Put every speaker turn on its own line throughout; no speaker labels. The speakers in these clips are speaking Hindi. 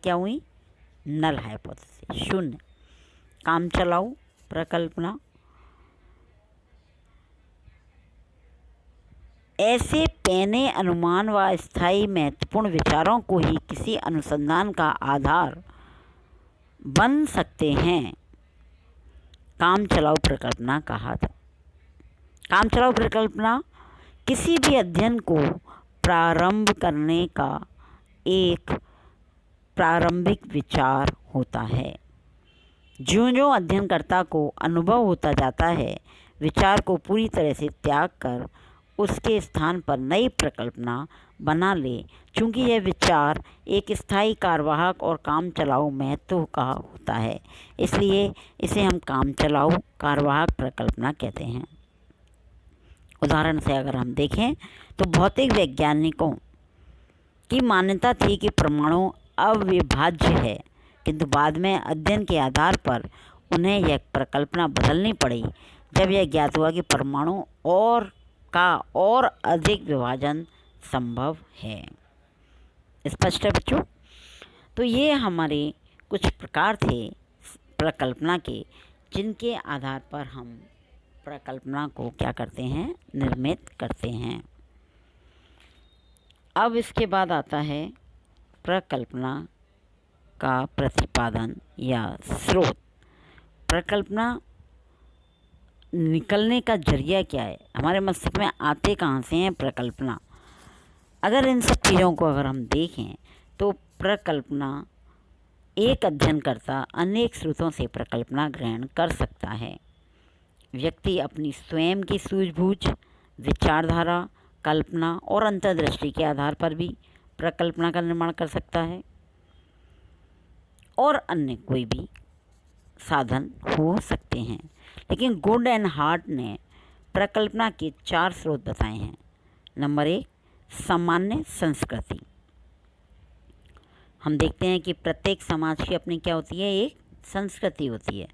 क्या हुई? नल हाइपोथेसिस, शून्य। काम चलाऊ प्रकल्पना, ऐसे पहने अनुमान व स्थायी महत्वपूर्ण विचारों को ही किसी अनुसंधान का आधार बन सकते हैं, काम चलाऊ परिकल्पना कहा था। काम चलाऊ परिकल्पना किसी भी अध्ययन को प्रारंभ करने का एक प्रारंभिक विचार होता है। ज्यों-ज्यों अध्ययनकर्ता को अनुभव होता जाता है, विचार को पूरी तरह से त्याग कर उसके स्थान पर नई परिकल्पना बना ले। चूँकि यह विचार एक स्थायी कार्यवाहक और काम चलाऊ महत्व का होता है, इसलिए इसे हम काम चलाऊ कार्यवाहक परिकल्पना कहते हैं। उदाहरण से अगर हम देखें तो भौतिक वैज्ञानिकों की मान्यता थी कि परमाणु अविभाज्य है, किंतु बाद में अध्ययन के आधार पर उन्हें यह परिकल्पना बदलनी पड़ी जब यह ज्ञात हुआ कि परमाणु और अधिक विभाजन संभव है। स्पष्ट है बच्चों? तो ये हमारे कुछ प्रकार थे परिकल्पना के, जिनके आधार पर हम परिकल्पना को क्या करते हैं? निर्मित करते हैं। अब इसके बाद आता है परिकल्पना का प्रतिपादन या स्रोत। परिकल्पना निकलने का जरिया क्या है? हमारे मस्तिष्क में आते कहाँ से हैं परिकल्पना? अगर इन सब चीज़ों को अगर हम देखें तो परिकल्पना एक अध्ययनकर्ता अनेक स्रोतों से परिकल्पना ग्रहण कर सकता है। व्यक्ति अपनी स्वयं की सूझबूझ, विचारधारा, कल्पना और अंतर्दृष्टि के आधार पर भी परिकल्पना का निर्माण कर सकता है, और अन्य कोई भी साधन हो सकते हैं। लेकिन गुड एंड हार्ट ने परिकल्पना के 4 स्रोत बताए हैं। नंबर 1, सामान्य संस्कृति। हम देखते हैं कि प्रत्येक समाज की अपनी क्या होती है? एक संस्कृति होती है।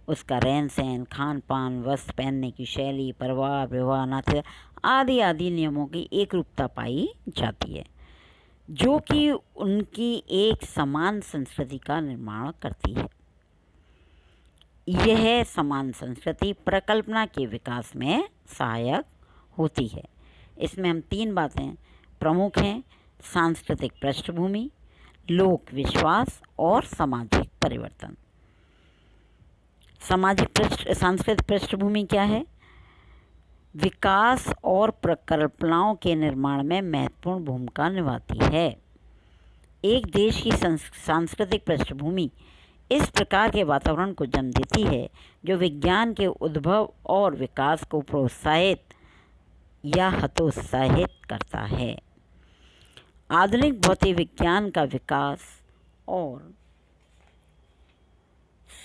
उसका रहन सहन, खान पान, वस्त्र पहनने की शैली, परिवार व्यवहार, नाते आदि आदि नियमों की एक रूपता पाई जाती है, जो कि उनकी एक समान संस्कृति का निर्माण करती है। यह समान संस्कृति परिकल्पना के विकास में सहायक होती है। इसमें हम 3 बातें प्रमुख हैं: सांस्कृतिक पृष्ठभूमि, लोक विश्वास और सामाजिक परिवर्तन। सांस्कृतिक पृष्ठभूमि क्या है? विकास और परिकल्पनाओं के निर्माण में महत्वपूर्ण भूमिका निभाती है। एक देश की सांस्कृतिक पृष्ठभूमि इस प्रकार के वातावरण को जन्म देती है जो विज्ञान के उद्भव और विकास को प्रोत्साहित या हतोत्साहित करता है। आधुनिक भौतिक विज्ञान का विकास और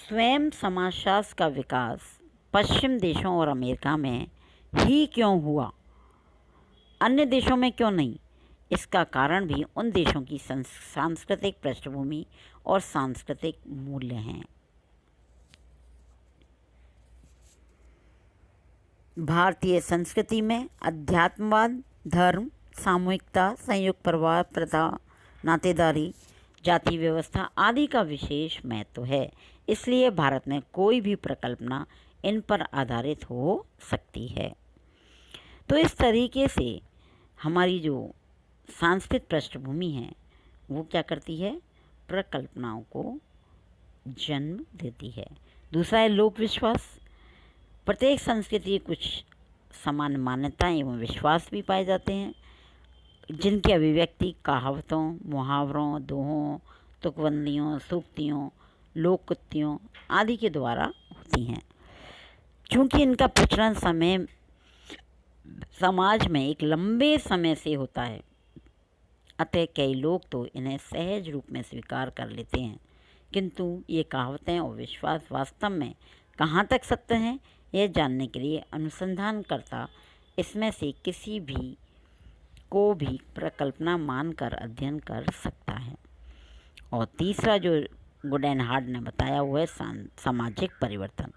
स्वयं समाजशास्त्र का विकास पश्चिम देशों और अमेरिका में ही क्यों हुआ, अन्य देशों में क्यों नहीं? इसका कारण भी उन देशों की सांस्कृतिक पृष्ठभूमि और सांस्कृतिक मूल्य हैं। भारतीय संस्कृति में अध्यात्मवाद, धर्म, सामूहिकता, संयुक्त परिवार प्रथा, नातेदारी, जाति व्यवस्था आदि का विशेष महत्व है। इसलिए भारत में कोई भी परिकल्पना इन पर आधारित हो सकती है। तो इस तरीके से हमारी जो सांस्कृतिक पृष्ठभूमि है वो क्या करती है? परिकल्पनाओं को जन्म देती है। दूसरा है लोक विश्वास। प्रत्येक संस्कृति के कुछ समान मान्यताएं एवं विश्वास भी पाए जाते हैं, जिनकी अभिव्यक्ति कहावतों, मुहावरों, दोहों, तुकबंदियों, सूक्तियों, लोकोक्तियों आदि के द्वारा होती हैं। क्योंकि इनका प्रचलन समाज में एक लंबे समय से होता है, अतः कई लोग तो इन्हें सहज रूप में स्वीकार कर लेते हैं, किंतु ये कहावतें और विश्वास वास्तव में कहाँ तक सत्य हैं, यह जानने के लिए अनुसंधानकर्ता इसमें से किसी भी को भी परिकल्पना मानकर अध्ययन कर सकता है। और तीसरा जो गुड एंड हार्ट ने बताया हुआ है सामाजिक परिवर्तन।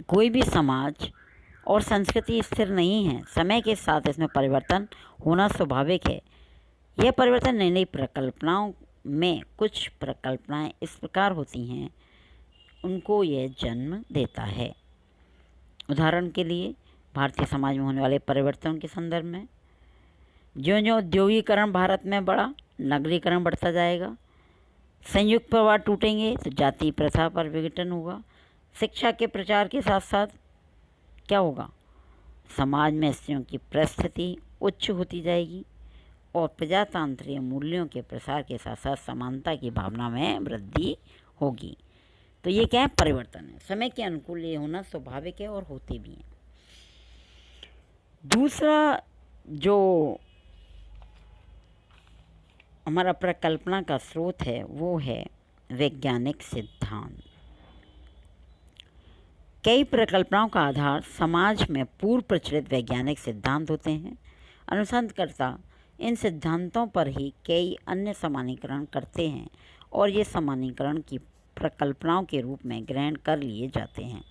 कोई भी समाज और संस्कृति स्थिर नहीं है, समय के साथ इसमें परिवर्तन होना स्वाभाविक है। यह परिवर्तन नई नई परिकल्पनाओं में कुछ परिकल्पनाएं इस प्रकार होती हैं, उनको यह जन्म देता है। उदाहरण के लिए भारतीय समाज में होने वाले परिवर्तन के संदर्भ में, ज्यों-ज्यों औद्योगिकरण भारत में बढ़ा, नगरीकरण बढ़ता जाएगा, संयुक्त परिवार टूटेंगे तो जाति प्रथा पर विघटन होगा। शिक्षा के प्रचार के साथ साथ क्या होगा, समाज में स्त्रियों की परिस्थिति उच्च होती जाएगी और प्रजातांत्रिक मूल्यों के प्रसार के साथ साथ समानता की भावना में वृद्धि होगी। तो ये क्या है, परिवर्तन है। समय के अनुकूल ये होना स्वाभाविक है और होते भी हैं। दूसरा जो हमारा परिकल्पना का स्रोत है वो है वैज्ञानिक सिद्धांत। कई परिकल्पनाओं का आधार समाज में पूर्व प्रचलित वैज्ञानिक सिद्धांत होते हैं। अनुसंधानकर्ता इन सिद्धांतों पर ही कई अन्य सामान्यीकरण करते हैं और ये सामान्यीकरण की परिकल्पनाओं के रूप में ग्रहण कर लिए जाते हैं।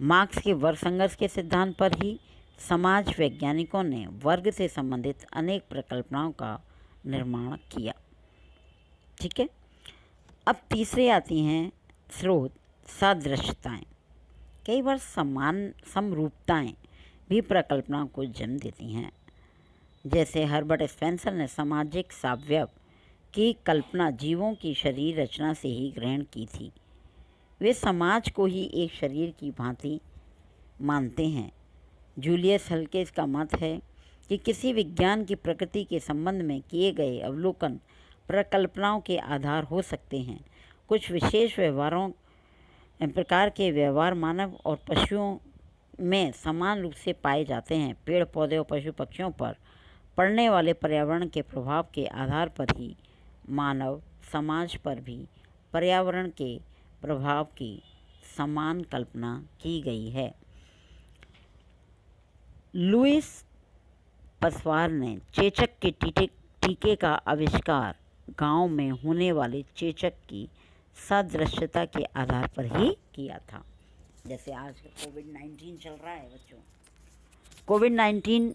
मार्क्स के वर्ग संघर्ष के सिद्धांत पर ही समाज वैज्ञानिकों ने वर्ग से संबंधित अनेक परिकल्पनाओं का निर्माण किया। ठीक है, अब तीसरे आती हैं स्रोत सादृश्यताएं। कई बार समान समरूपताएं भी परिकल्पनाओं को जन्म देती हैं। जैसे हर्बर्ट स्पेंसर ने सामाजिक सावयव की कल्पना जीवों की शरीर रचना से ही ग्रहण की थी। वे समाज को ही एक शरीर की भांति मानते हैं। जूलियस हल्केस का मत है कि किसी विज्ञान की प्रकृति के संबंध में किए गए अवलोकन परिकल्पनाओं के आधार हो सकते हैं। कुछ विशेष व्यवहारों प्रकार के व्यवहार मानव और पशुओं में समान रूप से पाए जाते हैं। पेड़ पौधे और पशु पक्षियों पर पड़ने वाले पर्यावरण के प्रभाव के आधार पर ही मानव समाज पर भी पर्यावरण के प्रभाव की समान कल्पना की गई है। लुईस पास्चर ने चेचक के टीके का आविष्कार गांव में होने वाले चेचक की सादृश्यता के आधार पर ही किया था। जैसे आज कोविड-19 चल रहा है बच्चों, कोविड-19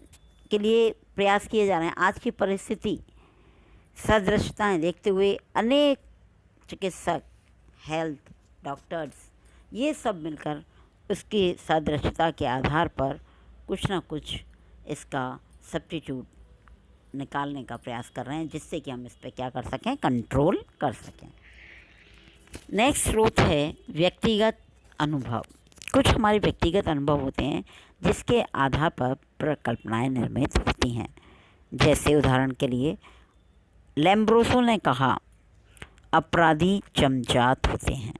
के लिए प्रयास किए जा रहे हैं। आज की परिस्थिति सादृश्यताएं देखते हुए अनेक चिकित्सक, हेल्थ डॉक्टर्स, ये सब मिलकर उसकी सादृश्यता के आधार पर कुछ ना कुछ इसका सब्स्टिट्यूट निकालने का प्रयास कर रहे हैं, जिससे कि हम इस पर क्या कर सकें, कंट्रोल कर सकें। नेक्स्ट स्रोत है व्यक्तिगत अनुभव। कुछ हमारे व्यक्तिगत अनुभव होते हैं जिसके आधार पर परिकल्पनाएं निर्मित होती हैं। जैसे उदाहरण के लिए लैम्ब्रोसो ने कहा, अपराधी जन्मजात होते हैं।